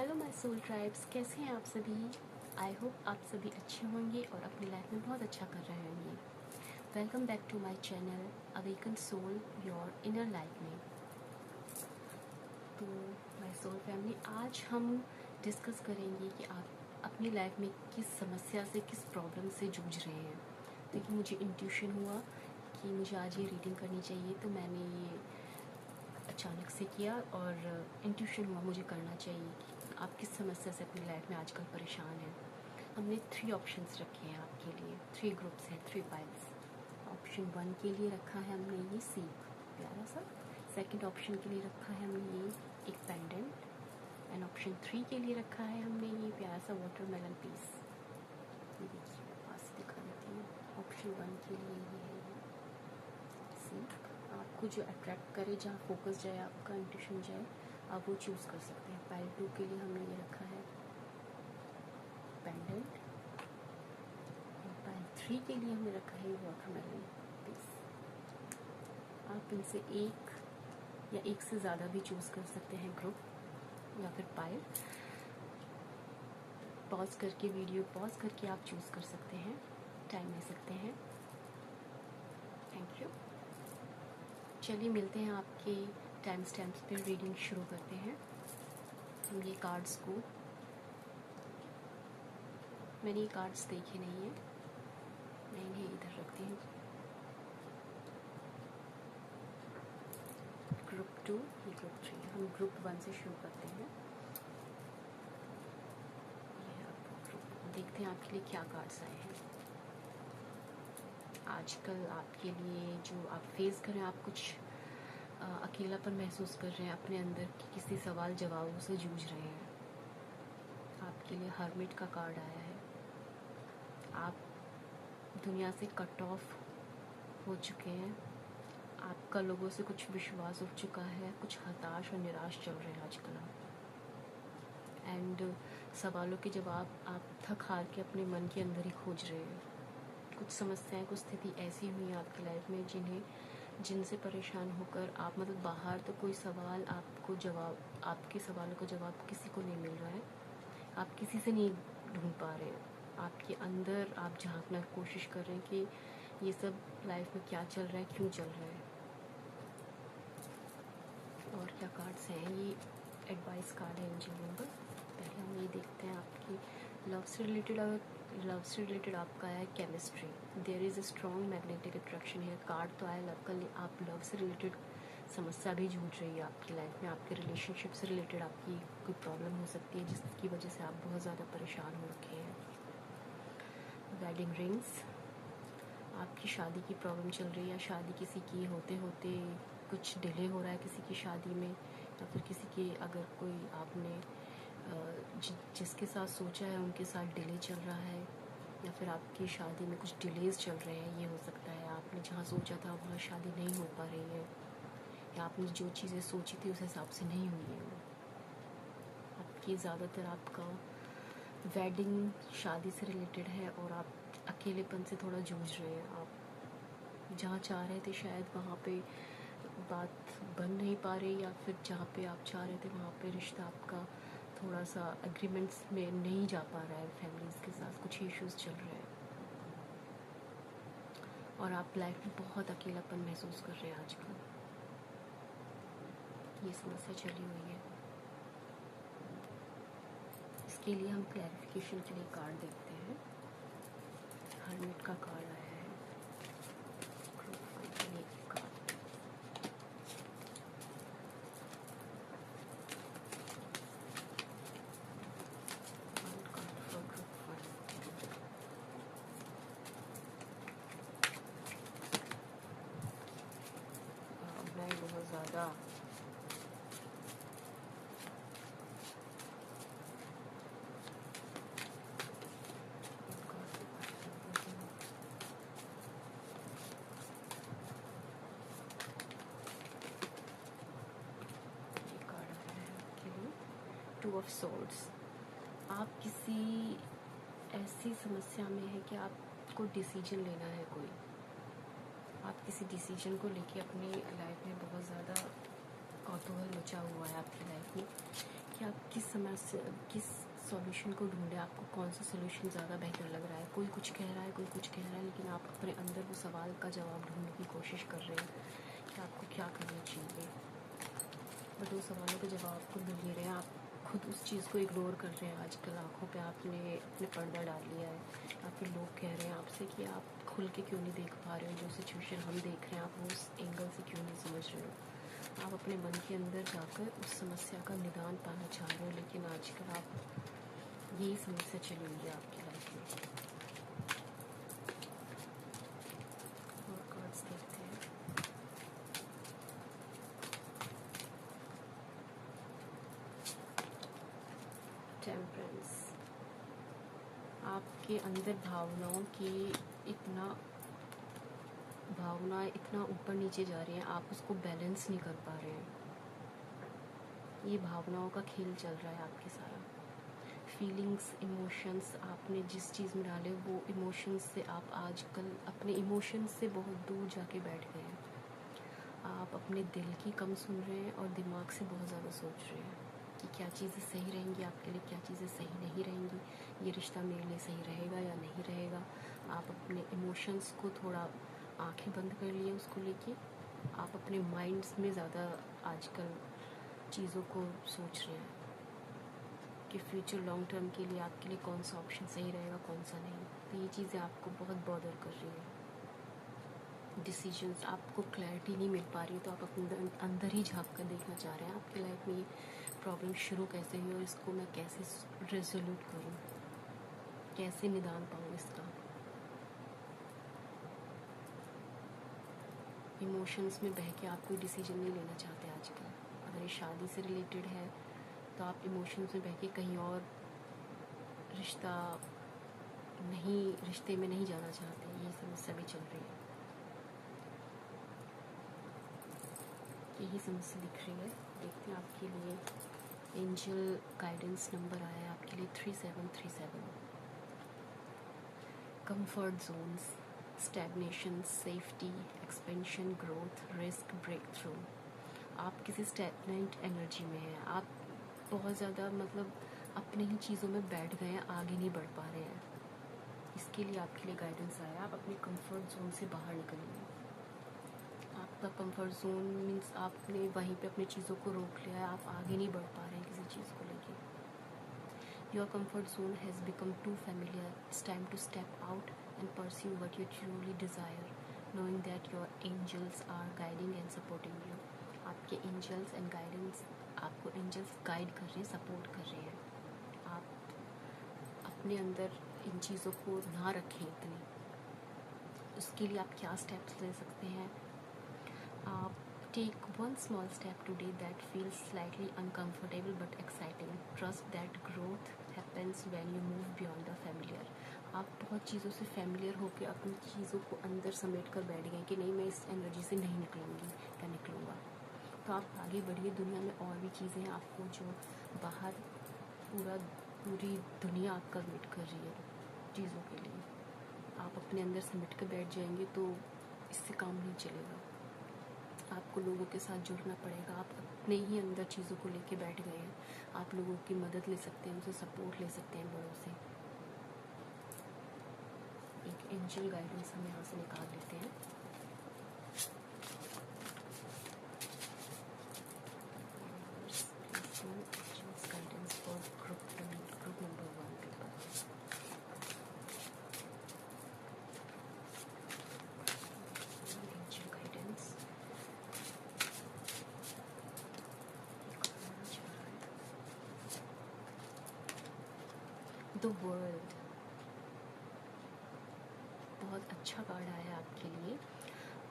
Hello my soul tribes, कैसे हैं आप सभी। आई होप आप सभी अच्छे होंगे और अपनी लाइफ में बहुत अच्छा कर रहे होंगे। Welcome back to my channel awaken soul your inner life में। तो माय सोल फैमिली, आज हम डिस्कस करेंगे कि आप अपनी लाइफ में किस समस्या से, किस प्रॉब्लम से जूझ रहे हैं। देखिए, मुझे इंट्यूशन हुआ कि मुझे आज ये रीडिंग करनी चाहिए, तो मैंने ये अचानक से किया और इंट्यूशन हुआ मुझे करना चाहिए कि आप किस समस्या से अपनी लाइफ में आजकल परेशान हैं। हमने 3 ऑप्शंस रखे हैं आपके लिए, 3 ग्रुप्स हैं, 3 पाइल्स। ऑप्शन 1 के लिए रखा है हमने ये सीप प्यारा सा। सेकंड ऑप्शन के लिए रखा है हमने ये एक पेंडेंट। एंड ऑप्शन 3 के लिए रखा है हमने ये प्यारा सा वाटरमेलन पीस। ये देखिए, पास से दिखा देती हूँ। ऑप्शन 1 के लिए ये है सीप। आपको जो अट्रैक्ट करे, जहाँ फोकस जाए, आपका इंट्यूशन जाए, आप वो चूज़ कर सकते हैं। पाइल 2 के लिए हमने ये रखा है पेंडेंट। पाइल 3 के लिए हमने रखा है वाटरमेलन पीस। आप इनसे एक या एक से ज़्यादा भी चूज़ कर सकते हैं, ग्रुप या फिर पाइल। पॉज करके, वीडियो पॉज करके आप चूज़ कर सकते हैं, टाइम ले सकते हैं। Thank you. चलिए मिलते हैं आपके टाइम स्टैम्प्स पे। रीडिंग शुरू करते हैं। हम ये कार्ड्स को, मैंने ये कार्ड्स देखे नहीं है, मैं इन्हें इधर रखती हूँ। ग्रुप 2, ये ग्रुप 3। हम ग्रुप 1 से शुरू करते हैं। ये अब ग्रुप, देखते हैं आपके लिए क्या कार्ड्स आए हैं। आजकल आपके लिए जो आप फेस कर रहे हैं, आप कुछ अकेलापन महसूस कर रहे हैं अपने अंदर, कि किसी सवाल जवाबों से जूझ रहे हैं। आपके लिए हर्मिट का कार्ड आया है। आप दुनिया से कट ऑफ हो चुके हैं। आपका लोगों से कुछ विश्वास उठ चुका है, कुछ हताश और निराश चल रहे हैं आजकल आप। एंड सवालों के जवाब आप थक हार के अपने मन के अंदर ही खोज रहे हैं। कुछ समस्याएं, कुछ स्थिति ऐसी हुई है आपकी लाइफ में जिनसे परेशान होकर आप, मतलब बाहर तो कोई सवाल आपको जवाब, आपके सवालों का जवाब किसी को नहीं मिल रहा है। आप किसी से नहीं ढूंढ पा रहे हैं। आपके अंदर आप झांकना की कोशिश कर रहे हैं कि ये सब लाइफ में क्या चल रहा है, क्यों चल रहा है। और क्या कार्ड्स हैं, ये एडवाइस कार्ड है एंजल नंबर। पहले हम ये देखते हैं आपकी लव से रिलेटेड। अगर लव से रिलेटेड आपका है chemistry, there is a strong magnetic attraction है। कार्ड तो आया लव का, आप लव से रिलेटेड समस्या भी जूझ रही है आपकी लाइफ में। आपके रिलेशनशिप से रिलेटेड आपकी कोई प्रॉब्लम हो सकती है, जिसकी वजह से आप बहुत ज़्यादा परेशान हो रखे हैं। वेडिंग रिंग्स, आपकी शादी की प्रॉब्लम चल रही है, या शादी किसी की होते होते कुछ डिले हो रहा है किसी की शादी में, या फिर किसी की, अगर कोई आपने जिसके साथ सोचा है उनके साथ डिले चल रहा है, या फिर आपकी शादी में कुछ डिलेज चल रहे हैं। ये हो सकता है आपने जहाँ सोचा था वहाँ शादी नहीं हो पा रही है, या आपने जो चीज़ें सोची थी उस हिसाब से नहीं हुई है। आपकी ज़्यादातर आपका वेडिंग शादी से रिलेटेड है, और आप अकेलेपन से थोड़ा जूझ रहे हैं। आप जहाँ चाह रहे थे शायद वहाँ पे बात बन नहीं पा रही, या फिर जहाँ पे आप चाह रहे थे वहाँ पे रिश्ता आपका थोड़ा सा एग्रीमेंट्स में नहीं जा पा रहा है। फैमिलीज़ के साथ कुछ इश्यूज़ चल रहे हैं, और आप लाइफ में बहुत अकेलापन महसूस कर रहे हैं आजकल। ये समस्या चली हुई है। इसके लिए हम क्लैरिफिकेशन के लिए कार्ड देखते हैं। हर्मिट का कार्ड आया है। ग्रुप 5 के लिए कार्ड, बहुत ज़्यादा टू ऑफ सोर्ड्स। आप किसी ऐसी समस्या में है कि आपको डिसीजन लेना है कोई। आप किसी डिसीजन को लेके अपनी लाइफ में बहुत ज़्यादा कौतूहल मचा हुआ है आपकी लाइफ में, कि आप किस समस्या, किस सॉल्यूशन को ढूंढे, आपको कौन सा सॉल्यूशन ज़्यादा बेहतर लग रहा है। कोई कुछ कह रहा है, कोई कुछ कह रहा है, लेकिन आप अपने अंदर वो सवाल का जवाब ढूंढने की कोशिश कर रहे हैं कि आपको क्या करना चाहिए, बट वो सवालों के जवाब आपको मिल नहीं रहे हैं। आप खुद उस चीज़ को इग्नोर कर रहे हैं। आजकल आँखों पे आपने अपने पर्दा डाल लिया है। आपके लोग कह रहे हैं आपसे कि आप खुल के क्यों नहीं देख पा रहे हो, जो सिचुएशन हम देख रहे हैं आप उस एंगल से क्यों नहीं समझ रहे हो। आप अपने मन के अंदर जाकर उस समस्या का निदान पाना चाह रहे हो, लेकिन आजकल आप यही समस्या चली हुई है आपकी लाइफ में। और कार्ड्स देखते हैं। टेम्परेंस, आपके अंदर भावनाएं इतना ऊपर नीचे जा रही हैं, आप उसको बैलेंस नहीं कर पा रहे हैं। ये भावनाओं का खेल चल रहा है आपके सारा। फीलिंग्स, इमोशंस आपने जिस चीज़ में डाले, वो इमोशंस से आप आजकल अपने इमोशंस से बहुत दूर जाके बैठ गए हैं। आप अपने दिल की कम सुन रहे हैं और दिमाग से बहुत ज़्यादा सोच रहे हैं कि क्या चीज़ें सही रहेंगी आपके लिए, क्या चीज़ें सही नहीं रहेंगी, ये रिश्ता मेरे लिए सही रहेगा या नहीं रहेगा। आप अपने इमोशंस को थोड़ा आंखें बंद कर लिए उसको लेके। आप अपने माइंड्स में ज़्यादा आजकल चीज़ों को सोच रहे हैं कि फ्यूचर लॉन्ग टर्म के लिए आपके लिए कौन सा ऑप्शन सही रहेगा, कौन सा नहीं। तो ये चीज़ें आपको बहुत बॉदर कर रही हैं। डिसीजंस, आपको क्लैरिटी नहीं मिल पा रही, तो आप अपने अंदर ही झांक कर देखना चाह रहे हैं आपकी लाइफ में ये प्रॉब्लम शुरू कैसे हुई और इसको मैं कैसे रेजोल्यूट करूं, कैसे निदान पाऊं इसका। इमोशंस में बह के आप कोई डिसीजन नहीं लेना चाहते आजकल। अगर ये शादी से रिलेटेड है तो आप इमोशंस में बह के कहीं और रिश्ते में नहीं जाना चाहते। ये समस्या भी चल रही है, यही समस्या दिख रही है। देखते हैं आपके लिए एंजल गाइडेंस नंबर आया है आपके लिए 3737। Comfort zones, stagnation, safety, expansion, growth, risk, breakthrough. आप किसी स्टैग्नेंट एनर्जी में हैं। आप बहुत ज़्यादा अपने ही चीज़ों में बैठ गए हैं, आगे नहीं बढ़ पा रहे हैं। इसके लिए आपके लिए गाइडेंस आया, आप अपने कंफर्ट जोन से बाहर निकलिए। आपका कंफर्ट जोन मीन्स आपने वहीं पे अपनी चीज़ों को रोक लिया है, आप आगे नहीं बढ़ पा रहे हैं किसी चीज़ को लेके। Your comfort zone has become too familiar, it's time to step out and pursue what you truly desire, knowing that your angels are guiding and supporting you. आपके एंजल्स एंड गाइडेंस, आपको एंजल्स गाइड कर रहे हैं, support कर रहे हैं। आप अपने अंदर इन चीज़ों को ना रखें इतनी। उसके लिए आप क्या स्टेप्स ले सकते हैं? आप take one small step today that feels slightly uncomfortable but exciting. Trust that growth happens when you move beyond the familiar. आप बहुत चीज़ों से फेमिलियर होकर अपनी चीज़ों को अंदर समेट कर बैठ गए कि नहीं, मैं इस एनर्जी से नहीं निकलूँगी या निकलूँगा। तो आप आगे बढ़िए। दुनिया में और भी चीज़ें हैं आपको, जो बाहर पूरी दुनिया आपका वेट कर रही है चीज़ों के लिए। आप अपने अंदर समेट कर बैठ जाएंगे तो इससे काम नहीं चलेगा। आपको लोगों के साथ जुड़ना पड़ेगा। आप अपने ही अंदर चीज़ों को लेके बैठ गए हैं। आप लोगों की मदद ले सकते हैं, उनसे सपोर्ट ले सकते हैं बड़ों से। एक एंजल गाइडेंस हम यहाँ से निकाल लेते हैं। Guidance for group number 1 people. Angel guidance the world, बहुत अच्छा कार्ड आया है आपके लिए।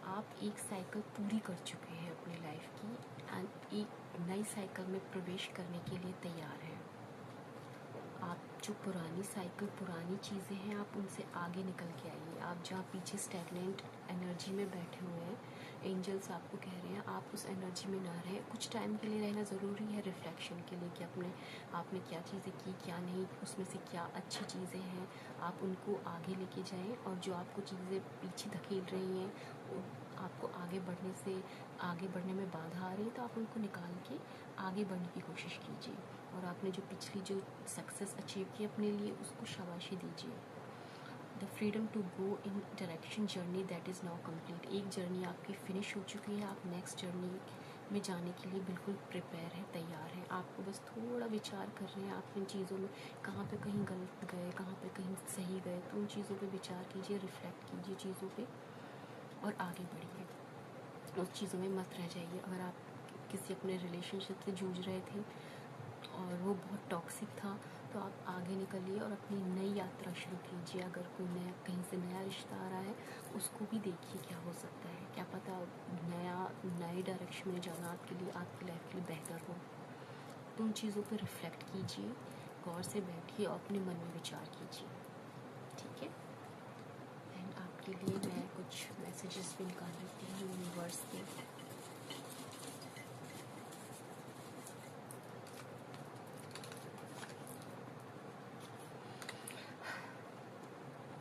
आप एक साइकिल पूरी कर चुके हैं अपनी लाइफ की एंड एक नई साइकिल में प्रवेश करने के लिए तैयार हैं। आप जो पुरानी साइकिल, पुरानी चीज़ें हैं, आप उनसे आगे निकल के आइए। आप जहाँ पीछे स्टैग्नेंट एनर्जी में बैठे हुए हैं, एंजल्स आपको कह रहे हैं आप उस एनर्जी में ना रहें। कुछ टाइम के लिए रहना ज़रूरी है रिफ्लेक्शन के लिए कि आपने क्या चीज़ें की, क्या नहीं, उसमें से क्या अच्छी चीज़ें हैं, आप उनको आगे लेके जाएं। और जो आपको चीज़ें पीछे धकेल रही हैं, आपको आगे बढ़ने में बाधा आ रही है तो आप उनको निकाल के आगे बढ़ने की कोशिश कीजिए। और आपने जो पिछली जो सक्सेस अचीव की अपने लिए, उसको शाबाशी दीजिए। The freedom to go in direction journey that is now complete. एक जर्नी आपकी फिनिश हो चुकी है, आप नेक्स्ट जर्नी में जाने के लिए बिल्कुल प्रिपेयर है, तैयार है। आपको बस थोड़ा विचार कर रहे हैं आप इन चीज़ों में, कहाँ पे कहीं गलत गए, कहाँ पे कहीं सही गए, तो उन चीज़ों पे विचार कीजिए, रिफ्लेक्ट कीजिए चीज़ों पे और आगे बढ़िए। उस चीज़ों में मत रह जाइए। अगर आप किसी अपने रिलेशनशिप से जूझ रहे थे और वो बहुत टॉक्सिक था, तो आप आगे निकलिए और अपनी नई यात्रा शुरू कीजिए। अगर कोई नया कहीं से नया रिश्ता आ रहा है, उसको भी देखिए क्या हो सकता है, क्या पता नए डायरेक्शन में जाना आपके लिए, आपकी लाइफ के लिए बेहतर हो। तो उन चीज़ों पर रिफ्लेक्ट कीजिए, गौर से बैठिए और अपने मन में विचार कीजिए, ठीक है। एंड आपके लिए मैं कुछ मैसेजेस भी निकाल लेती हूँ यूनिवर्स के।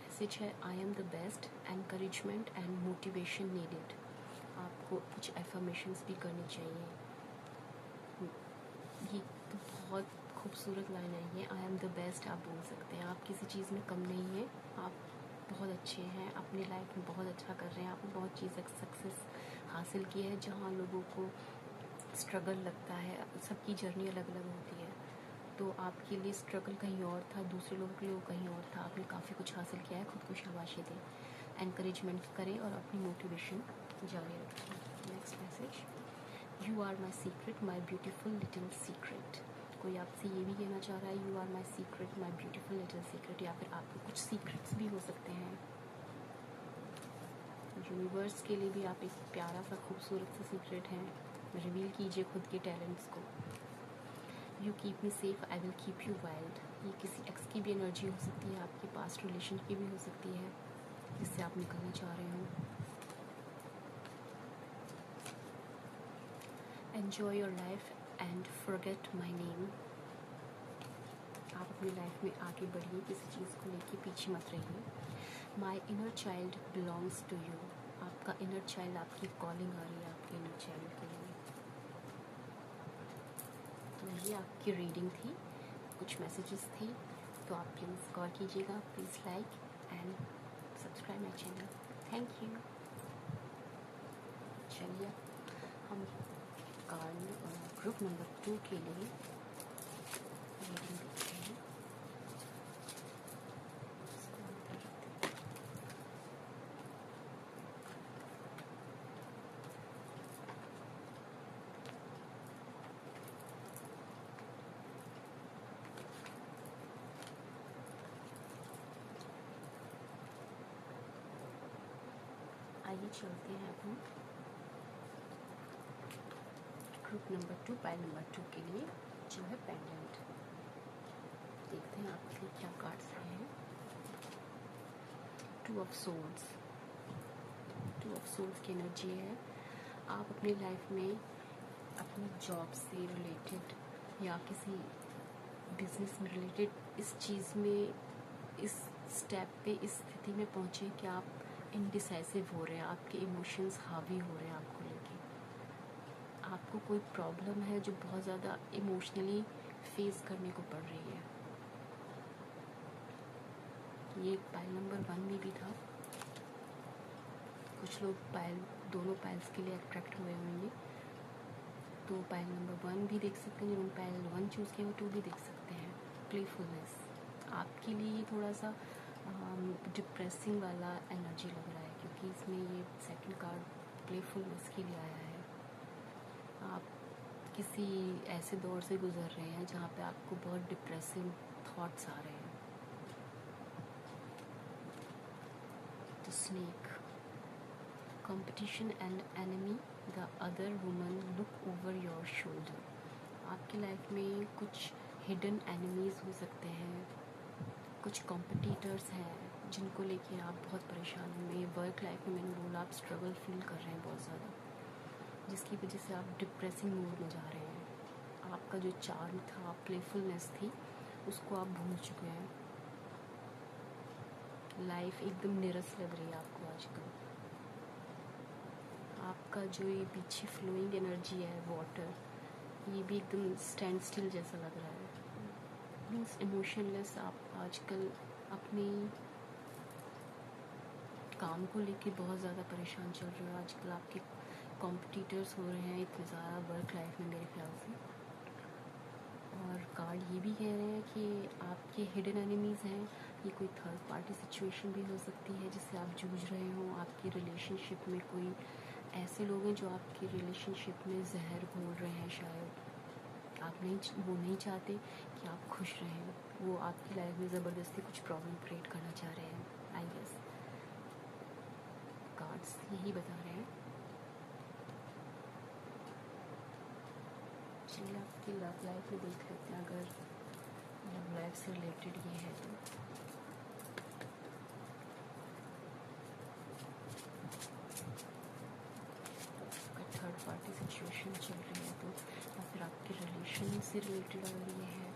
मैसेज है, I am the best, encouragement and motivation needed. आपको कुछ एफर्मेशंस भी करनी चाहिए। ये तो बहुत खूबसूरत लाइन है ये, आई एम द बेस्ट। आप बोल सकते हैं आप किसी चीज़ में कम नहीं है, आप बहुत अच्छे हैं, अपनी लाइफ में बहुत अच्छा कर रहे हैं, आपने बहुत चीज़ सक्सेस हासिल की है। जहाँ लोगों को स्ट्रगल लगता है, सबकी जर्नी अलग अलग होती है, तो आपके लिए स्ट्रगल कहीं और था, दूसरे लोगों के लिए कहीं और था। आपने काफ़ी कुछ हासिल किया है, खुद को शाबाशी दें, एनकरेजमेंट करें और अपनी मोटिवेशन जारी रखें। Next message, you are my secret, my beautiful little secret. कोई आपसे ये भी कहना चाह रहा है, you are my secret, my beautiful little secret, या फिर आपके कुछ सीक्रेट्स भी हो सकते हैं। यूनिवर्स के लिए भी आप एक प्यारा सा खूबसूरत सा सीक्रेट हैं, रिवील कीजिए खुद के टैलेंट्स को। You keep me safe, I will keep you wild. ये किसी एक्स की भी एनर्जी हो सकती है, आपके पास्ट रिलेशन की भी हो सकती है, जिससे आप निकलना चाह रहे हो। Enjoy your life and forget my name. आप अपनी लाइफ में आगे बढ़िए, किसी चीज़ को लेके पीछे मत रहिए। My inner child belongs to you. आपका इनर चाइल्ड, आपकी कॉलिंग आ रही है आपके इनर चाइल्ड के लिए। तो ये आपकी रीडिंग थी, कुछ मैसेजेस थे, तो आप प्लीज़ गौर कीजिएगा। Please like and subscribe my channel. Thank you. चलिए हम ग्रुप नंबर 2 के लिए रीडिंग देखते हैं। आइए चलते हैं अब हम ग्रुप नंबर 2, पाइल नंबर 2 के लिए, जो है पेंडेंट। देखते हैं आपके लिए क्या कार्ड्स हैं। 2 ऑफ सोल्स। 2 ऑफ सोल्स की एनर्जी है। आप अपनी लाइफ में अपनी जॉब से रिलेटेड या किसी बिजनेस में रिलेटेड इस चीज़ में, इस स्टेप पे, इस स्थिति में पहुँचे कि आप इनडिसाइसिव हो रहे हैं, आपके इमोशंस हावी हो रहे हैं आपको लेके। आपको कोई प्रॉब्लम है जो बहुत ज़्यादा इमोशनली फेस करने को पड़ रही है। ये पाइल नंबर 1 में भी था। कुछ लोग दोनों पाइल्स के लिए अट्रैक्ट हुए होंगे, तो पाइल नंबर 1 भी देख सकते हैं। जिन्होंने पाइल 1 चूज़ किया वो 2 भी देख सकते हैं। प्लेफुलनेस आपके लिए ये थोड़ा सा डिप्रेसिंग वाला एनर्जी लग रहा है, क्योंकि इसमें ये सेकंड कार्ड प्लेफुलनेस के लिए आया है। आप किसी ऐसे दौर से गुजर रहे हैं जहाँ पे आपको बहुत डिप्रेसिंग थॉट्स आ रहे हैं। The snake, competition and enemy, the other woman look over your shoulder. आपकी लाइफ में कुछ हिडन एनिमीज़ हो सकते हैं, कुछ कॉम्पिटिटर्स हैं जिनको लेके आप बहुत परेशान होंगे। वर्क लाइफ में मैंने बोला आप स्ट्रगल फील कर रहे हैं बहुत ज़्यादा, जिसकी वजह से आप डिप्रेसिंग मूड में जा रहे हैं। आपका जो चार्म था, प्लेफुलनेस थी, उसको आप भूल चुके हैं। लाइफ एकदम निरस लग रही है आपको आजकल। आपका जो ये पीछे फ्लोइंग एनर्जी है वाटर, ये भी एकदम स्टैंड स्टिल जैसा लग रहा है, मीन्स इमोशनलेस। आप आजकल अपने काम को लेके बहुत ज़्यादा परेशान चल रहे हो। आजकल आपके कॉम्पिटिटर्स हो रहे हैं इतने ज़्यादा वर्क लाइफ में मेरे ख्याल से। और कार्ड ये भी कह रहे हैं कि आपके हिडन एनिमीज़ हैं। ये कोई थर्ड पार्टी सिचुएशन भी हो सकती है जिससे आप जूझ रहे हो। आपकी रिलेशनशिप में कोई ऐसे लोग हैं जो आपकी रिलेशनशिप में जहर घोल रहे हैं। शायद आप वो नहीं चाहते कि आप खुश रहें, वो आपकी लाइफ में ज़बरदस्ती कुछ प्रॉब्लम क्रिएट करना चाह रहे हैं। आई गेस कार्ड्स यही बता रहे हैं। चलिए आपकी लव लाइफ में देख लेते हैं, अगर लव लाइफ से रिलेटेड ये है तो। अगर थर्ड पार्टी सिचुएशन चल रही है तो, या फिर आपके रिलेशन से रिलेटेड अगर ये है,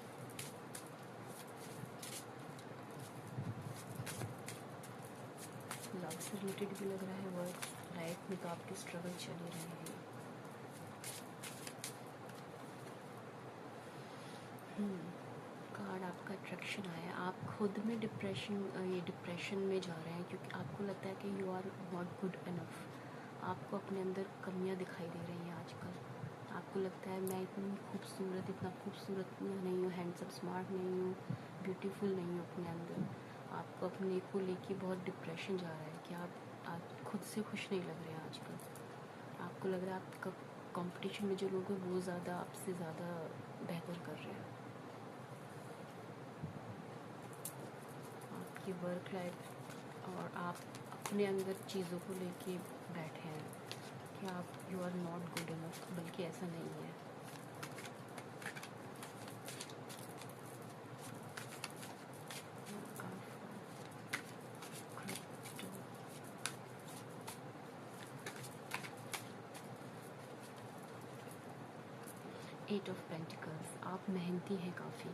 लव से रिलेटेड भी लग रहा है। वर्क लाइफ में तो आपके स्ट्रगल चल ही रहे हैं। कार्ड आपका अट्रैक्शन आया। आप खुद में डिप्रेशन में जा रहे हैं क्योंकि आपको लगता है कि you are not good enough. आपको अपने अंदर कमियां दिखाई दे रही हैं आजकल। आपको लगता है मैं इतना खूबसूरत नहीं हूँ, हैंडसम स्मार्ट नहीं हूँ, ब्यूटीफुल नहीं हूँ अपने अंदर। आपको अपने को लेके बहुत डिप्रेशन जा रहा है कि आप खुद से खुश नहीं लग रहे हैं आजकल। आपको लग रहा है आपका कंपटीशन में जो लोग हैं वो ज़्यादा आपसे ज़्यादा बेहतर कर रहे हैं। आपकी वर्क लाइफ और आप अपने अंदर चीज़ों को लेके बैठे हैं कि आप you are not good enough, बल्कि ऐसा नहीं है। Eight of pentacles. आप मेहनती हैं काफ़ी,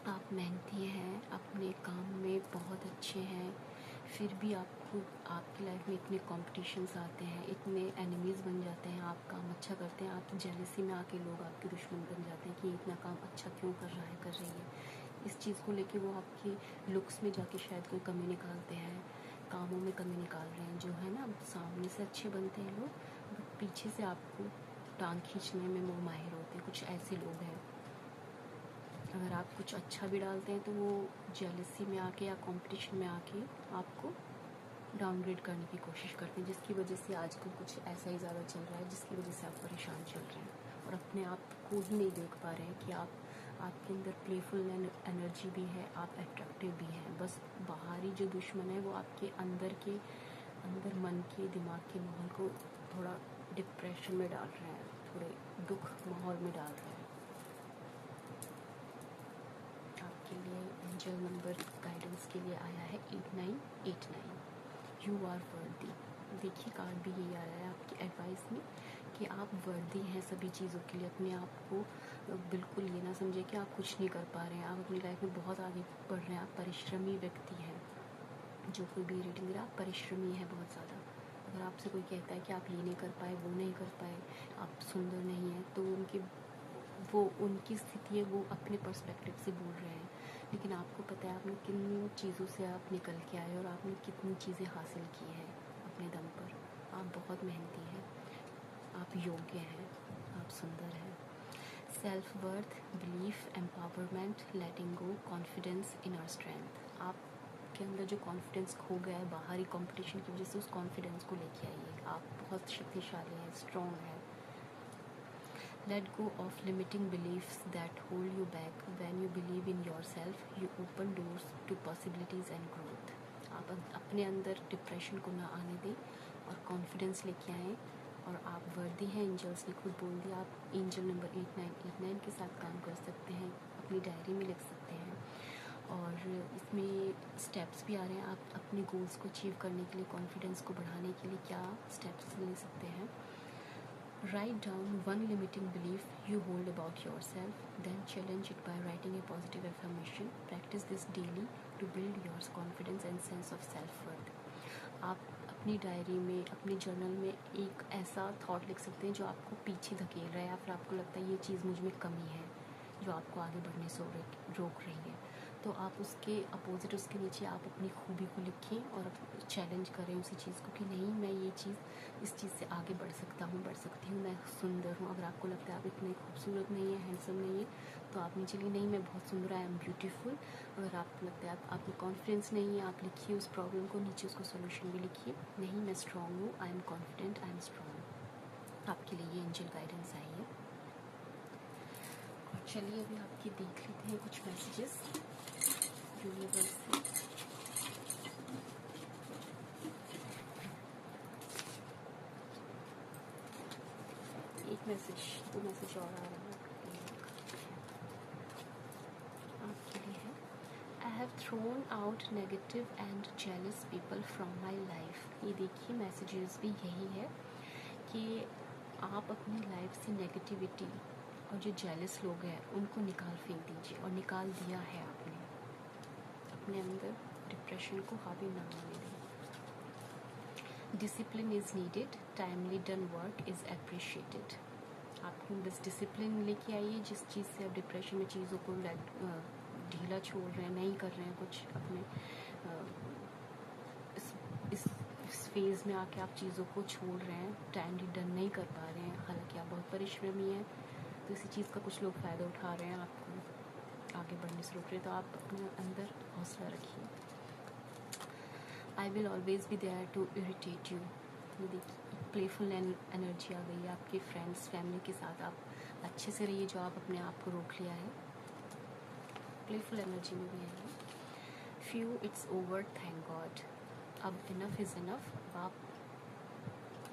आप मेहनती हैं, अपने काम में बहुत अच्छे हैं, फिर भी आपको आपकी लाइफ में इतने कॉम्पिटिशन्स आते हैं, इतने एनिमीज़ बन जाते हैं। आप काम अच्छा करते हैं, आप जेलसी में आके लोग आपके दुश्मन बन जाते हैं कि इतना काम अच्छा क्यों कर रही है। इस चीज़ को लेके वो आपकी लुक्स में जाके शायद कोई कमी निकालते हैं, कामों में कमी निकाल रहे हैं। जो है ना, सामने से अच्छे बनते हैं लोग, बट पीछे से आपको टांग खींचने में वो माहिर होते हैं। कुछ ऐसे लोग हैं, अगर आप कुछ अच्छा भी डालते हैं तो वो जेलसी में आके या कंपटीशन में आके आपको डाउनग्रेड करने की कोशिश करते हैं, जिसकी वजह से आजकल कुछ ऐसा ही ज़्यादा चल रहा है, जिसकी वजह से आप परेशान चल रहे हैं और अपने आप को ही नहीं देख पा रहे हैं कि आपके अंदर प्लेफुल एनर्जी भी है, आप अट्रैक्टिव भी हैं। बस बाहरी जो दुश्मन है वो आपके अंदर मन के दिमाग के माहौल को थोड़ा डिप्रेशन में डाल रहे हैं, थोड़े दुख माहौल में डाल रहे हैं। आपके लिए एंजल नंबर गाइडेंस के लिए आया है 8989। You are worthy. देखिए कार्ड भी यही आया है आपकी एडवाइस में कि आप वर्दी हैं सभी चीज़ों के लिए। अपने आप को बिल्कुल ये ना समझे कि आप कुछ नहीं कर पा रहे हैं। आप अपनी लाइफ में बहुत आगे बढ़ रहे हैं। आप परिश्रमी व्यक्ति हैं। जो कोई भी रेटिंग दे रहा है, आप परिश्रमी है बहुत ज़्यादा। अगर आपसे कोई कहता है कि आप ये नहीं कर पाए, वो नहीं कर पाए, आप सुंदर नहीं हैं, तो उनकी स्थिति है, वो अपने पर्सपेक्टिव से बोल रहे हैं। लेकिन आपको पता है आपने किन चीज़ों से आप निकल के आए और आपने कितनी चीज़ें हासिल की हैं अपने दम पर। आप बहुत मेहनती हैं, आप योग्य हैं, आप सुंदर हैं। Self worth, belief, empowerment, letting go, confidence in our strength. आपके अंदर जो कॉन्फिडेंस खो गया है बाहरी कंपटीशन की वजह से, उस कॉन्फिडेंस को लेके आइए। आप बहुत शक्तिशाली हैं, स्ट्रॉन्ग हैं। Let go of limiting beliefs that hold you back. When you believe in yourself, you open doors to possibilities and growth. आप अपने अंदर डिप्रेशन को ना आने दें और कॉन्फिडेंस लेके आएँ। और आप वर्दी हैं, एंजल्स ने खुद बोल दिया। आप एंजल नंबर 8989 के साथ काम कर सकते हैं, अपनी डायरी में लिख सकते हैं। और इसमें स्टेप्स भी आ रहे हैं। आप अपने गोल्स को अचीव करने के लिए, कॉन्फिडेंस को बढ़ाने के लिए क्या स्टेप्स ले सकते हैं। Write down one limiting belief you hold about yourself, then challenge it by writing a positive affirmation. Practice this daily to build your confidence and sense of self-worth. आप अपनी डायरी में, अपने जर्नल में एक ऐसा थॉट लिख सकते हैं जो आपको पीछे धकेल रहा है या फिर आपको लगता है ये चीज़ मुझ में कमी है जो आपको आगे बढ़ने से रोक रही है। तो आप उसके अपोजिट, उसके नीचे आप अपनी खूबी को लिखें और चैलेंज करें उसी चीज़ को कि नहीं, मैं ये चीज़, इस चीज़ से आगे बढ़ सकता हूँ, बढ़ सकती हूँ, मैं सुंदर हूँ। अगर आपको लगता है आप इतनी खूबसूरत नहीं है, हैंडसम नहीं है, तो आप नीचे लिए नहीं, मैं बहुत सुंदर, आई एम ब्यूटीफुल। अगर आपको लगता है आप में कॉन्फिडेंस नहीं है, आप लिखिए उस प्रॉब्लम को, नीचे उसको सोल्यूशन भी लिखिए। नहीं, मैं स्ट्रॉन्ग हूँ, I am confident, I am strong. आपके लिए ये एंजल गाइडेंस आई है। और चलिए अभी आपके देख लेते हैं कुछ मैसेजेस यूनिवर्स से। एक मैसेज, दो मैसेज और आ रहा है आपके लिए है। I have thrown out negative and jealous people from my life. ये देखिए मैसेजेस भी यही है कि आप अपनी लाइफ से नेगेटिविटी और जो जेलस लोग हैं उनको निकाल फेंक दीजिए, और निकाल दिया है आपने। अपने अंदर डिप्रेशन को हावी ना होने दें। Discipline is needed, timely done work is appreciated. आपको बस डिसिप्लिन लेके आइए। जिस चीज़ से आप डिप्रेशन में चीज़ों को ढीला छोड़ रहे हैं, नहीं कर रहे हैं कुछ अपने इस फेज़ में आके आप चीज़ों को छोड़ रहे हैं, टाइमली डन नहीं कर पा रहे हैं, हालांकि आप बहुत परिश्रमी हैं, तो इसी चीज़ का कुछ लोग फ़ायदा उठा रहे हैं, आपको आगे बढ़ने से रोक रहे हैं। तो आप अपने अंदर हौसला रखिए। I will always be there to irritate you. ये देखिए प्लेफुल एनर्जी आ गई है आपके फ्रेंड्स फैमिली के साथ। आप अच्छे से रहिए, जो आप अपने आप को रोक लिया है, प्लेफुल एनर्जी में भी है। Few it's over, thank God. अब इनफ इज़ इनफ। आप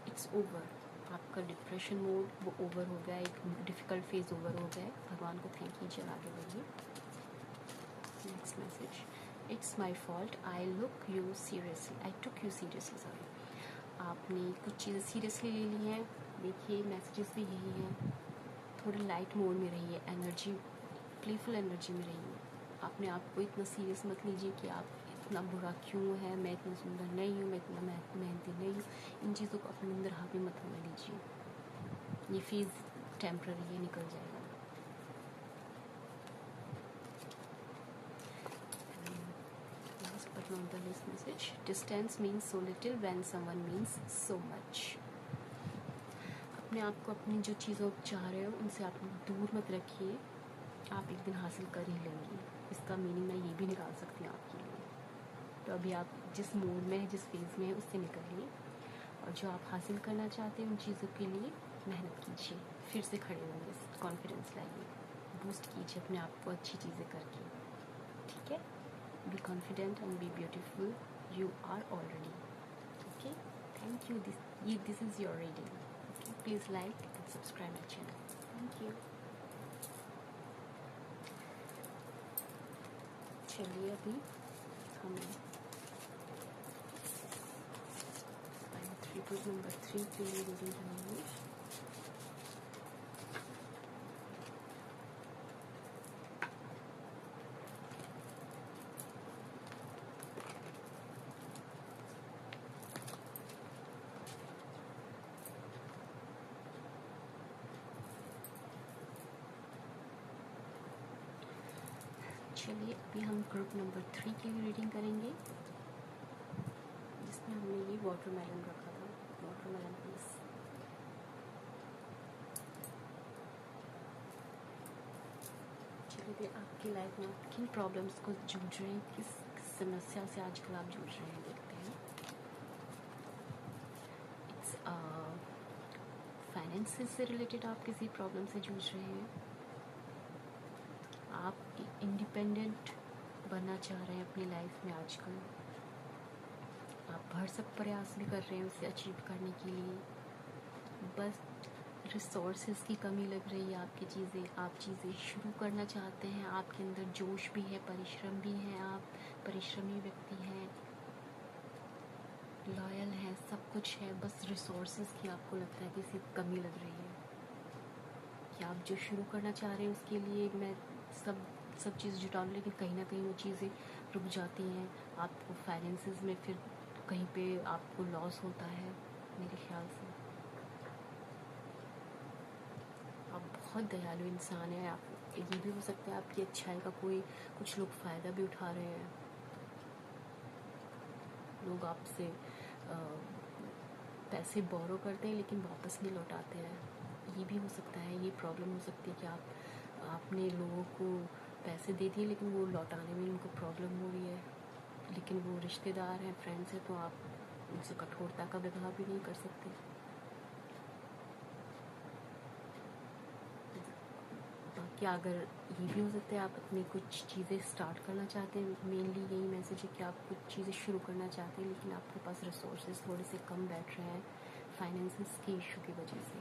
इट्स ओवर, आपका डिप्रेशन मोड वो ओवर हो गया, एक डिफ़िकल्ट फेज़ ओवर हो गया है। भगवान को थैंक कीजिए और आगे बढ़िए। Next message, it's my fault, I look you seriously, I took you seriously, sorry. आपने कुछ चीज़ें सीरियसली ले ली हैं। देखिए मैसेजेस भी यही हैं, थोड़े लाइट मोड में रहिए, एनर्जी प्लेफुल एनर्जी में रहिए। अपने आप को इतना सीरियस मत लीजिए कि आप इतना बुरा क्यों है, मैं इतना सुंदर नहीं हूँ, मैं इतना मेहनती नहीं हूँ। इन चीज़ों को अपने अंदर हावी मत होने दीजिए। ये फेज़ टेम्पररी है, निकल जाएगा। Last but not the least message, distance means so little when someone means so much. अपने आप को, अपनी जो चीज़ों चाह रहे हो उनसे आप दूर मत रखिए, आप एक दिन हासिल कर ही लेंगे। इसका मीनिंग मैं ये भी निकाल सकती हूँ आपके लिए। तो अभी आप जिस मूड में है, जिस फेज़ में है, उससे निकलिए, और जो आप हासिल करना चाहते हैं उन चीज़ों के लिए मेहनत कीजिए, फिर से खड़े होंगे, कॉन्फिडेंस लाइए, बूस्ट कीजिए अपने आप को अच्छी चीज़ें करके। ठीक है, be confident and be beautiful, you are already. Okay, thank you. This is your reading. Okay, please like and subscribe my channel. Thank you. चलिए अभी हम ग्रुप नंबर 3 के लिए रीडिंग करेंगे। चलिए अभी हम ग्रुप नंबर 3 की भी रीडिंग करेंगे, जिसमें हमने ये वाटरमेलन रखा था, वाटरमेलन पीस। चलिए आपकी लाइफ में आप किन प्रॉब्लम्स को जूझ रहे हैं, किस समस्या से आजकल आप जूझ रहे हैं, देखते हैं। इट्स फाइनेंस से रिलेटेड आप किसी प्रॉब्लम से जूझ रहे हैं, आप इंडिपेंडेंट बनना चाह रहे हैं अपनी लाइफ में आजकल, आप भरसक प्रयास भी कर रहे हैं उसे अचीव करने के लिए, बस रिसोर्सेज की कमी लग रही है आपकी आप चीज़ें शुरू करना चाहते हैं, आपके अंदर जोश भी है, परिश्रम भी है, आप परिश्रमी व्यक्ति हैं, लॉयल हैं, सब कुछ है, बस रिसोर्सेज की आपको लगता है कि किसी कमी लग रही है, कि आप जो शुरू करना चाह रहे हैं उसके लिए मैं सब चीज़ जुटा लूँ, लेकिन कहीं ना कहीं वो चीज़ें रुक जाती हैं, आपको फाइनेंसेस में फिर कहीं पे आपको लॉस होता है। मेरे ख्याल से आप बहुत दयालु इंसान हैं। आप ये भी हो सकता है आपकी अच्छाई का कुछ लोग फ़ायदा भी उठा रहे हैं। लोग आपसे पैसे बोरो करते हैं लेकिन वापस नहीं लौटाते हैं। ये भी हो सकता है, ये प्रॉब्लम हो सकती है कि आपने लोगों को पैसे दे दिए लेकिन वो लौटाने में उनको प्रॉब्लम हो रही है। लेकिन वो रिश्तेदार हैं, फ्रेंड्स हैं, तो आप उनसे कठोरता का व्यवहार भी नहीं कर सकते। बाकी अगर ये भी हो सकता है आप अपनी कुछ चीज़ें स्टार्ट करना चाहते हैं। मेनली यही मैसेज है कि आप कुछ चीज़ें शुरू करना चाहते हैं लेकिन आपके पास रिसोर्सेज थोड़े से कम बैठ रहे हैं फाइनेंसिस के इशू की वजह से।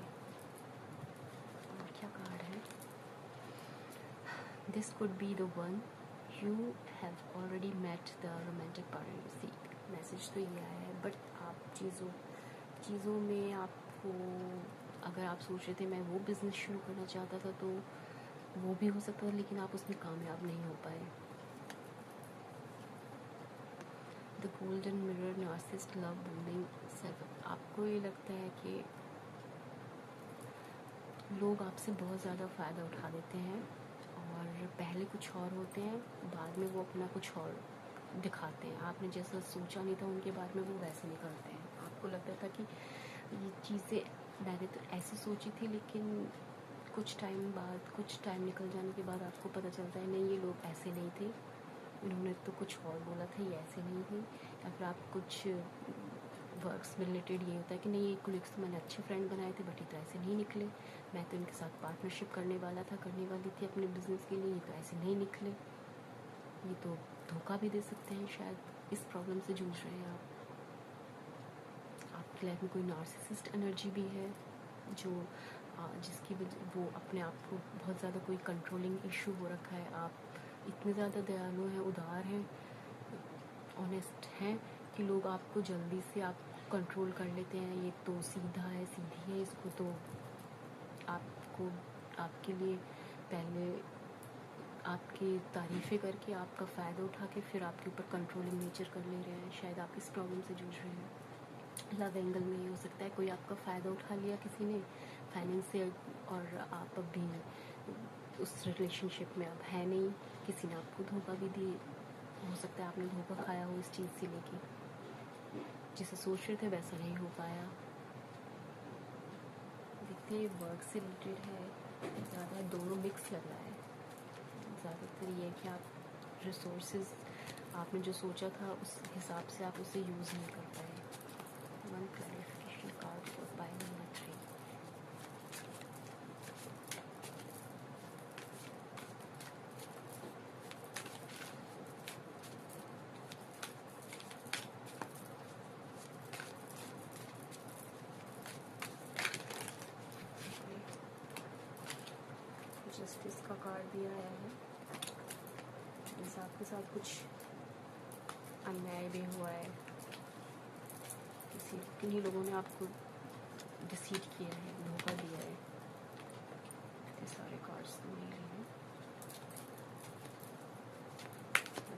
और क्या कार्ड है? This could be the one you have already met the romantic partner. See message तो ये आया है, बट आप चीज़ों में आपको, अगर आप सोच रहे थे मैं वो बिज़नेस शुरू करना चाहता था तो वो भी हो सकता था लेकिन आप उसमें कामयाब नहीं हो पाए। The golden mirror, narcissist, love bombing, self. आपको ये लगता है कि लोग आपसे बहुत ज़्यादा फ़ायदा उठा देते हैं और पहले कुछ और होते हैं, बाद में वो अपना कुछ और दिखाते हैं। आपने जैसा सोचा नहीं था उनके बारे में वो वैसे नहीं करते हैं। आपको लगता था कि ये चीज़ें मैंने तो ऐसी सोची थी, लेकिन कुछ टाइम निकल जाने के बाद आपको पता चलता है नहीं, ये लोग ऐसे नहीं थे, इन्होंने तो कुछ और बोला था, ये ऐसे नहीं थे। या फिर आप कुछ वर्क्स में रिलेटेड ये होता है कि नहीं, ये कोलिग्स तो मैंने अच्छे फ्रेंड बनाए थे बट ये तो ऐसे नहीं निकले। मैं तो इनके साथ पार्टनरशिप करने वाली थी अपने बिजनेस के लिए, ये तो ऐसे नहीं निकले। ये तो धोखा भी दे सकते हैं। शायद इस प्रॉब्लम से जूझ रहे हैं आप। आपकी लाइफ में कोई नार्सिसिस्ट एनर्जी भी है जो जिसकी वजह वो अपने आप को बहुत ज़्यादा कोई कंट्रोलिंग इशू हो रखा है। आप इतने ज़्यादा दयालु हैं, उदार हैं, ऑनेस्ट हैं कि लोग आपको जल्दी से आप कंट्रोल कर लेते हैं। ये तो सीधा है, सीधी है, इसको तो आपको आपके लिए पहले आपकी तारीफ़ें करके आपका फ़ायदा उठा के फिर आपके ऊपर कंट्रोलिंग नेचर कर ले रहे हैं। शायद आप इस प्रॉब्लम से जूझ रहे हैं। लव एंगल में ये हो सकता है कोई आपका फ़ायदा उठा लिया किसी ने फाइनेंस से, और आप अभी उस रिलेशनशिप में अब है नहीं, किसी ने आपको धोखा भी दी। हो सकता है आपने धोखा खाया हो इस चीज़ से लेके, जिसे सोच रहे थे वैसा नहीं हो पाया। देखते हैं वर्क से रिलेटेड है, ज़्यादा दोनों मिक्स लग रहा है। ज़्यादातर ये है कि आप रिसोर्सेज आपने जो सोचा था उस हिसाब से आप उसे यूज़ नहीं कर पाए। One clarification card for pile number 3। Justice का कार्ड भी आया है। जैसे आपके साथ कुछ अन्याय भी हुआ है, किन्हीं लोगों ने आपको डिसीट किया है, धोखा दिया है। ये सारे कार्ड्स तो नहीं लिए हैं।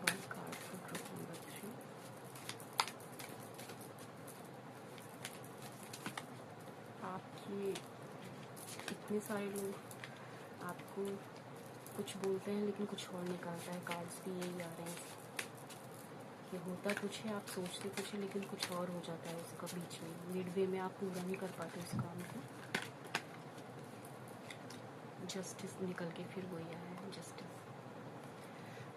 One card for group number 3। आपके इतने सारे लोग आपको कुछ बोलते हैं लेकिन कुछ और निकालता है। कार्ड्स भी यही आ रहे हैं कि होता कुछ है, आप सोचते कुछ है लेकिन कुछ और हो जाता है उसका बीच में, मिडवे में आप पूरा नहीं कर पाते उस काम को। जस्टिस निकल के फिर वही आया है, जस्टिस।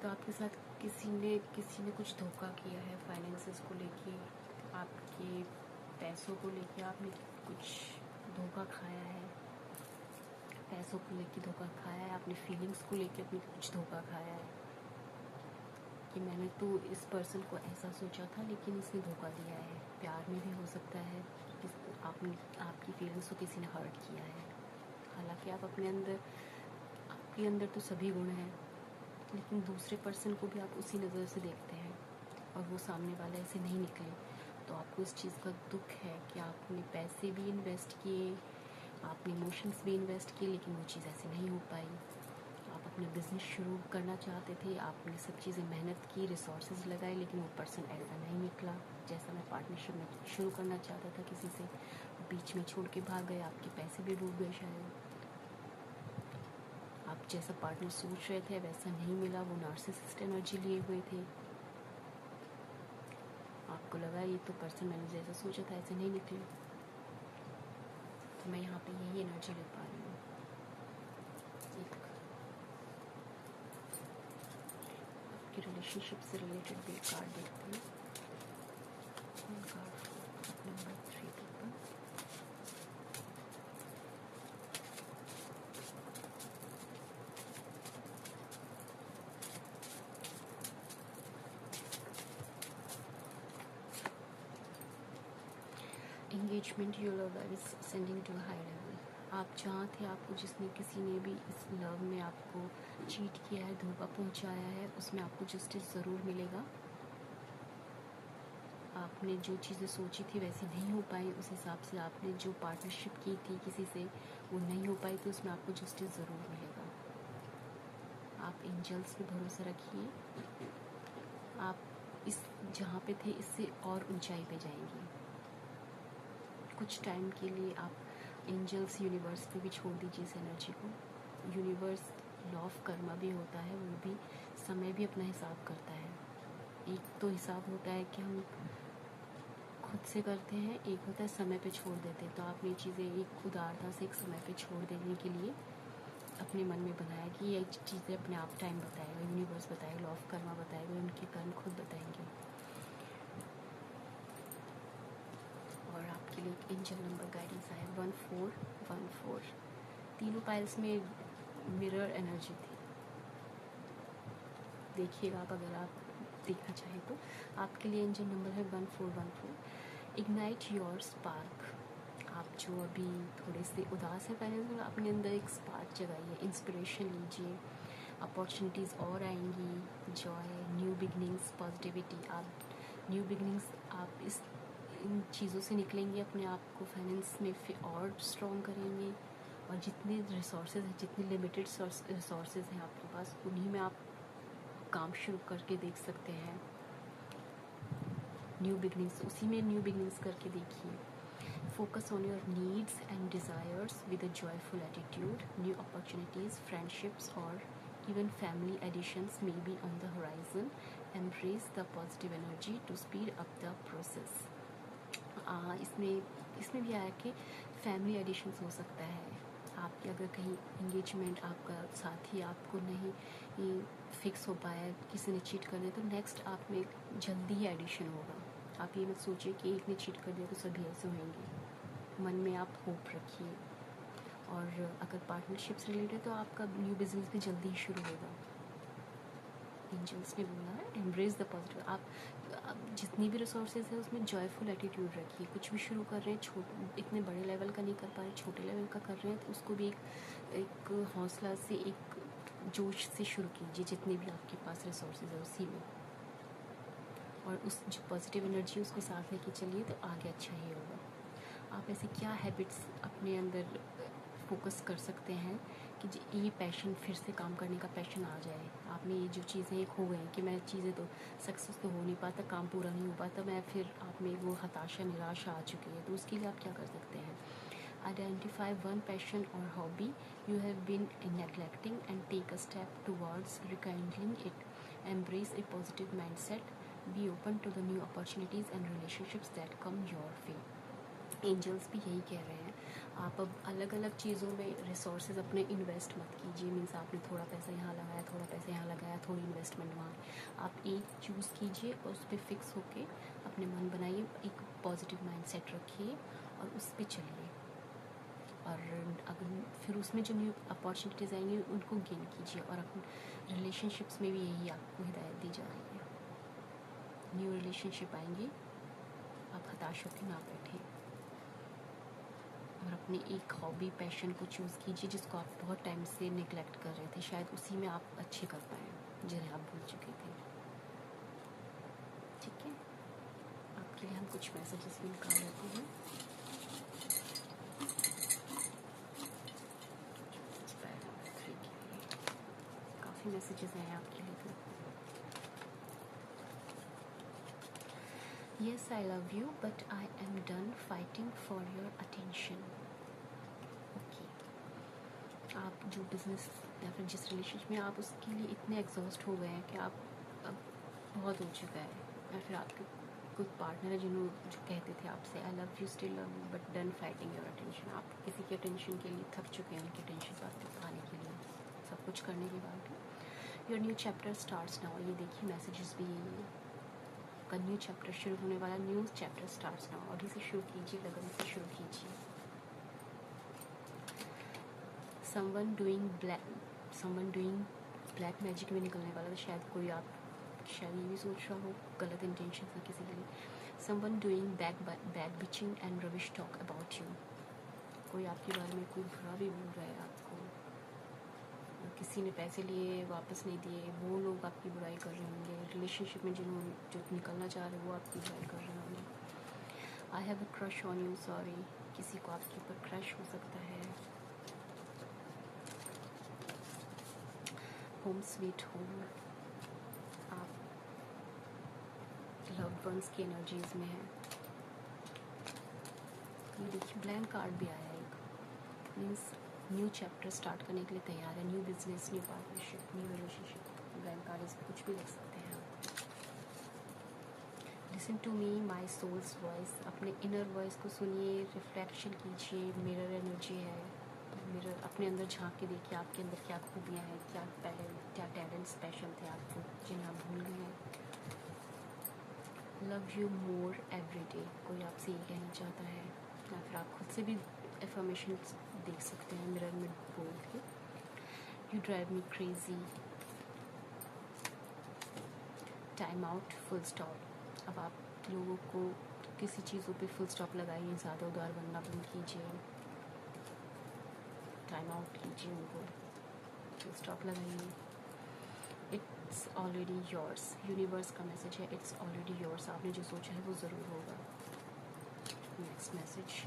तो आपके साथ किसी ने कुछ धोखा किया है फाइनेंसेस को लेके, आपके पैसों को लेके आपने कुछ धोखा खाया है। पैसों को लेके धोखा खाया है, आपने फीलिंग्स को लेके अपनी कुछ धोखा खाया है कि मैंने तो इस पर्सन को ऐसा सोचा था लेकिन इसने धोखा दिया है। प्यार में भी हो सकता है कि आपकी फीलिंग्स को किसी ने हर्ट किया है। हालांकि आपके अंदर तो सभी गुण हैं, लेकिन दूसरे पर्सन को भी आप उसी नज़र से देखते हैं और वो सामने वाले ऐसे नहीं निकले, तो आपको इस चीज़ का दुख है कि आपने पैसे भी इन्वेस्ट किए, आपने इमोशंस भी इन्वेस्ट किए, लेकिन वो चीज़ ऐसे नहीं हो पाई। आप अपना बिजनेस शुरू करना चाहते थे, आपने सब चीज़ें मेहनत की, रिसोर्सेज लगाए, लेकिन वो पर्सन ऐसा नहीं निकला जैसा मैं पार्टनरशिप में शुरू करना चाहता था किसी से। बीच में छोड़ के भाग गए, आपके पैसे भी डूब गए शायद। आप जैसा पार्टनर सोच रहे थे वैसा नहीं मिला, वो नार्सिसिस्ट एनर्जी लिए हुए थे। आपको लगा ये तो पर्सन मैंने जैसा सोचा था ऐसे नहीं निकले। तो मैं यहाँ पे यही एनर्जी ले पा रही हूँ। आपकी रिलेशनशिप से रिलेटेड भी कार्ड देखते हैं। Card number 3 people। Engagement your love is sending to high level. आप जहाँ थे, आपको जिसने किसी ने भी इस लव में आपको चीट किया है, धोखा पहुँचाया है, उसमें आपको जस्टिस ज़रूर मिलेगा। आपने जो चीज़ें सोची थी वैसी नहीं हो पाई, उस हिसाब से आपने जो पार्टनरशिप की थी किसी से वो नहीं हो पाई, तो उसमें आपको जस्टिस ज़रूर मिलेगा। आप एंजल्स पे भरोसा रखिए। आप इस जहाँ पे थे इससे और ऊंचाई पे जाएंगे। कुछ टाइम के लिए आप एंजल्स यूनिवर्स पे भी छोड़ दीजिए इस एनर्जी को। यूनिवर्स लॉ ऑफ कर्मा भी होता है, वो भी समय भी अपना हिसाब करता है। एक तो हिसाब होता है कि हम खुद से करते हैं, एक होता है समय पे छोड़ देते हैं। तो आपने चीज़ें एक उदारता से एक समय पे छोड़ देने के लिए अपने मन में बनाया कि ये चीज़ें अपने आप टाइम बताएगा, यूनिवर्स बताएगा, लॉ ऑफ कर्मा बताएगा, उनके कर्म खुद बताएंगे। और आपके लिए एक एंजल नंबर गाइडेंस आया 1414। तीनों पाइल्स में मिरर एनर्जी थी। देखिएगा आप, अगर आप देखना चाहें तो। आपके लिए एंजल नंबर है 1414। Ignite your spark. आप जो अभी थोड़े से उदास हैं, पहले तो अपने अंदर एक स्पार्क जगाइए, इंस्पिरेशन लीजिए, अपॉर्चुनिटीज़ और आएंगी, जॉय, न्यू बिगनिंग्स, पॉजिटिविटी। आप न्यू बिगनिंग्स, आप इन चीज़ों से निकलेंगे, अपने आप को फाइनेंस में फिर और स्ट्रॉन्ग करेंगे। और जितने रिसोर्सेज हैं, जितने लिमिटेड रिसोर्सेज हैं आपके पास, उन्हीं में आप काम शुरू करके देख सकते हैं। न्यू बिगनिंग्स, उसी में न्यू बिगनिंग्स करके देखिए। Focus on your needs and desires with a joyful attitude. New opportunities, friendships, or even family additions may be on the horizon. Embrace the positive energy to speed up the process. इसमें भी आया कि family editions हो सकता है। आपकी अगर कहीं इंगेजमेंट, आपका साथी आपको नहीं फिक्स हो पाया, किसी ने चीट कर दिया, तो नेक्स्ट आप में जल्दी ही एडिशन होगा। आप ये मत सोचिए कि एक ने चीट कर दिया तो सभी ऐसे होंगे। मन में आप होप रखिए। और अगर पार्टनरशिप से रिलेटेड, तो आपका न्यू बिजनेस भी जल्दी ही शुरू होगा। एंजल्स ने बोला है एम्ब्रेस द पॉजिटिव। आप जितनी भी रिसोर्सेज है उसमें जॉयफुल एटीट्यूड रखिए। कुछ भी शुरू कर रहे हैं, इतने बड़े लेवल का नहीं कर पा रहे, छोटे लेवल का कर रहे हैं, तो उसको भी एक हौसला से, एक जोश से शुरू कीजिए, जितने भी आपके पास रिसोर्सेज है उसी में। और उस जो पॉजिटिव एनर्जी उसको साथ लेके चलिए, तो आगे अच्छा ही होगा। आप ऐसे क्या हैबिट्स अपने अंदर फोकस कर सकते हैं कि ये पैशन, फिर से काम करने का पैशन आ जाए। आपने ये जो चीज़ें एक हो गई कि मैं चीज़ें तो सक्सेस तो हो नहीं पाता, काम पूरा नहीं हो पाता, मैं फिर आप में वो हताशा, निराशा आ चुकी है, तो उसके लिए आप क्या कर सकते हैं? आइडेंटिफाई वन पैशन और hobby you have been neglecting and take a step towards rekindling it. Embrace a positive mindset. Be open to the new opportunities and relationships that come your way. Angels भी यही कह रहे हैं, आप अब अलग अलग चीज़ों में रिसोर्सेज अपने इन्वेस्ट मत कीजिए। मीन्स आपने थोड़ा पैसा यहाँ लगाया, थोड़ा पैसा यहाँ लगाया, थोड़ी इन्वेस्टमेंट वहाँ। आप एक चूज़ कीजिए और उस पर फिक्स होके अपने मन बनाइए, एक पॉजिटिव माइंडसेट रखिए और उस पर चलिए। और अगर फिर उसमें जो न्यू अपॉर्चुनिटीज़ आएंगी उनको गेन कीजिए। और अपने रिलेशनशिप्स में भी यही आपको हिदायत दी जा रही है। न्यू रिलेशनशिप आएंगी, आप हताश होकर ना बैठे और अपने एक हॉबी, पैशन को चूज़ कीजिए जिसको आप बहुत टाइम से निगलेक्ट कर रहे थे। शायद उसी में आप अच्छे कर पाएँ जिन्हें आप भूल चुके थे। ठीक है, आपके लिए हम कुछ मैसेजेस भी निकाल लेते हैं। मैसेजेस हैं आपके लिए भी। Yes, I love you, but I am done fighting for your attention. Okay. आप जो बिजनेस या फिर जिस रिलेशनशिप में आप उसके लिए इतने एग्जॉस्ट हो गए हैं कि आप अब बहुत हो चुका है, या फिर आपके कोई पार्टनर है जिन्होंने जो कहते थे आपसे आई love you still love you but done fighting your attention. आप किसी की अटेंशन के लिए थक चुके हैं, उनकी अटेंशन आपको पाने के लिए सब कुछ करने के बाद भी। Your new chapter starts now. ये देखिए मैसेजेस भी का न्यू चैप्टर शुरू होने वाला, न्यू चैप्टर स्टार्ट्स नाउ। अभी से शुरू कीजिए, लगन से शुरू कीजिए। समवन डूइंग ब्लैक मैजिक में निकलने वाला, तो शायद कोई आप शायद ये भी सोच रहा हो गलत इंटेंशन था किसी के लिए। Someone doing back bitching and rubbish talk about you. कोई आपके बारे में कोई बुरा भी बोल रहा है आपको, किसी ने पैसे लिए वापस नहीं दिए, वो लोग आपकी बुराई कर रहे होंगे। रिलेशनशिप में जिन्होंने जो निकलना चाह रहे वो आपकी बुराई कर रहे होंगे। I have a crush on you, sorry. किसी को आपके ऊपर क्रश हो सकता है। होम स्वीट होम, आप लव्ड वंस की एनर्जीज में है। ये देखिए ब्लैंक कार्ड भी आया है, एक मीन्स न्यू चैप्टर स्टार्ट करने के लिए तैयार है। New business, new partnership, new relationship. Blank card इसमें कुछ भी लिख सकते हैं आप। Listen to me my soul's voice, अपने इनर वॉइस को सुनिए, रिफ्लेक्शन कीजिए। मिरर एनर्जी है, मिरर अपने अंदर झांक के देखिए आपके अंदर क्या खूबियाँ हैं, क्या टैलेंट स्पेशल थे आपको जिन्हें आप भूल गए हैं। Love you more every day, कोई आपसे ये कहना चाहता है, या फिर आप खुद से भी एफर्मेशन देख सकते हैं मिरर में बोल के। You drive me crazy, time out, full stop. अब आप लोगों को किसी चीज़ों पे फुल स्टॉप लगाइए, ज़्यादा उदार बनना बंद कीजिए, टाइम आउट कीजिए, उनको फुल स्टॉप लगाइए। इट्स ऑलरेडी योर्स, यूनिवर्स का मैसेज है, इट्स ऑलरेडी योर्स। आपने जो सोचा है वो ज़रूर होगा। Next message,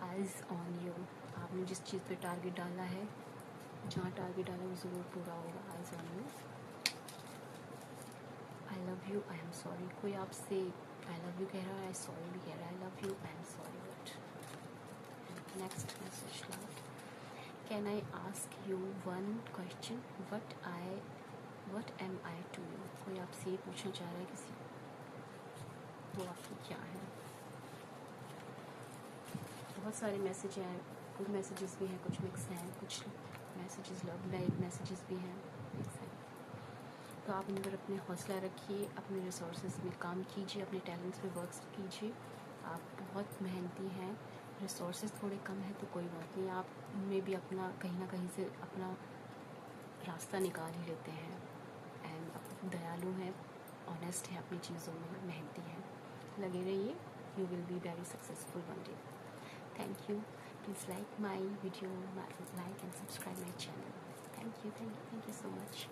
eyes on you, आपने जिस चीज़ पे टारगेट डाला है, जहाँ टारगेट डाला वो ज़रूर पूरा होगा। Eyes on you. I love you, I am sorry, कोई आपसे आई लव यू कह रहा है, आई सॉरी भी कह रहा है। I love you, I am sorry but. Next message, love, can I ask you one question, what am I to you. कोई आपसे ये पूछना चाह रहा है किसी को, वो आपकी क्या है। बहुत सारे मैसेज हैं, कुछ मैसेजेस भी हैं, कुछ मिक्स हैं, कुछ मैसेजेस लव लाइक मैसेजेस भी हैं, मिक्स हैं। तो आप अंदर अपने हौसला रखिए, अपने रिसोर्सेज में काम कीजिए, अपने टैलेंट्स पे वर्क कीजिए। आप बहुत मेहनती हैं, रिसोर्सेज थोड़े कम हैं तो कोई बात नहीं, आप उनमें भी अपना कहीं ना कहीं से अपना रास्ता निकाल ही लेते हैं। एंड आप दयालु हैं, ऑनेस्ट हैं अपनी चीज़ों में, मेहनती हैं। लगे रहिए, you will be very successful one day. Thank you. Please like my video, like and subscribe my channel. Thank you so much.